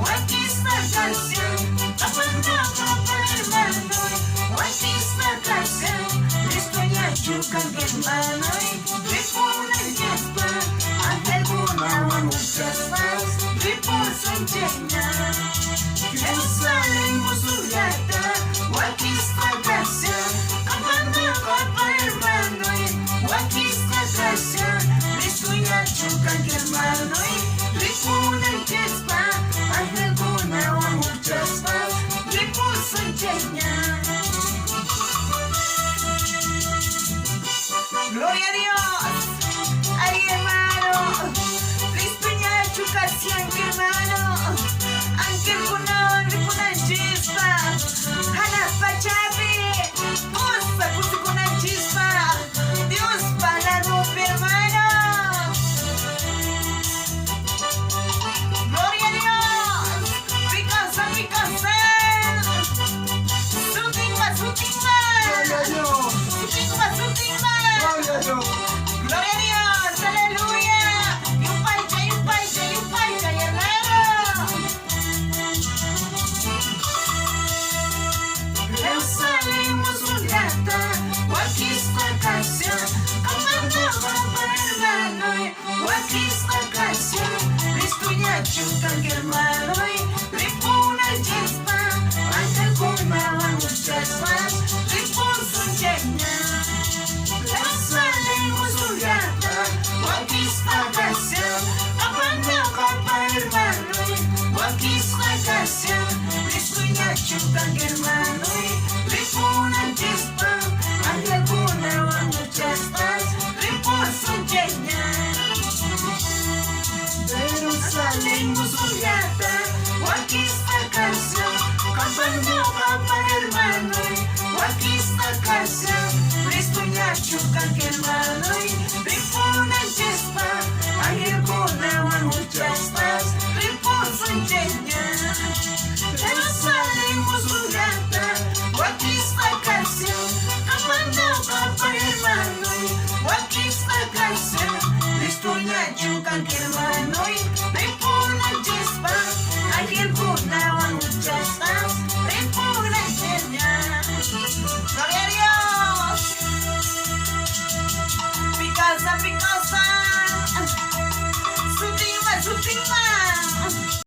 wakisqa kashan, kapanaqa hermanoy, wakisqa kashan, listo ya chukan hermanoy, ripuna yespa, angelguna muchas más, ripur sanchenya, Jerusalen llajta, wakisqa kashan, kapanaqa hermanoy, wakisqa kashan, listo ya chukan hermanoy, ripuna yespa, angelguna muchas más, ripur sanchenya. Gloria a Dios. Ay, hermano. Listo ya chukasian, hermano. Angel kunon, ripunan chispa. Hanas pachapi. Pusa, pusa kunan chispa. Dios para romper, hermano. Gloria a Dios. Picansa, picansa. Sutimba, sutimba. Sutimba, sutimba. Gloria a Dios, aleluya. Y un paisa, hermano. Jerusalen llajta, wakisqa kashan, kapanaqa hermanoy, wakisqa kashan, listo ya chukan hermanoy, ripuna yespa, angelguna muchas más, ripun sanchenya. Jerusalen llajta, wakisqa kashan, kapanaqa hermanoy, wakisqa kashan, listo ya chukan hermanoy,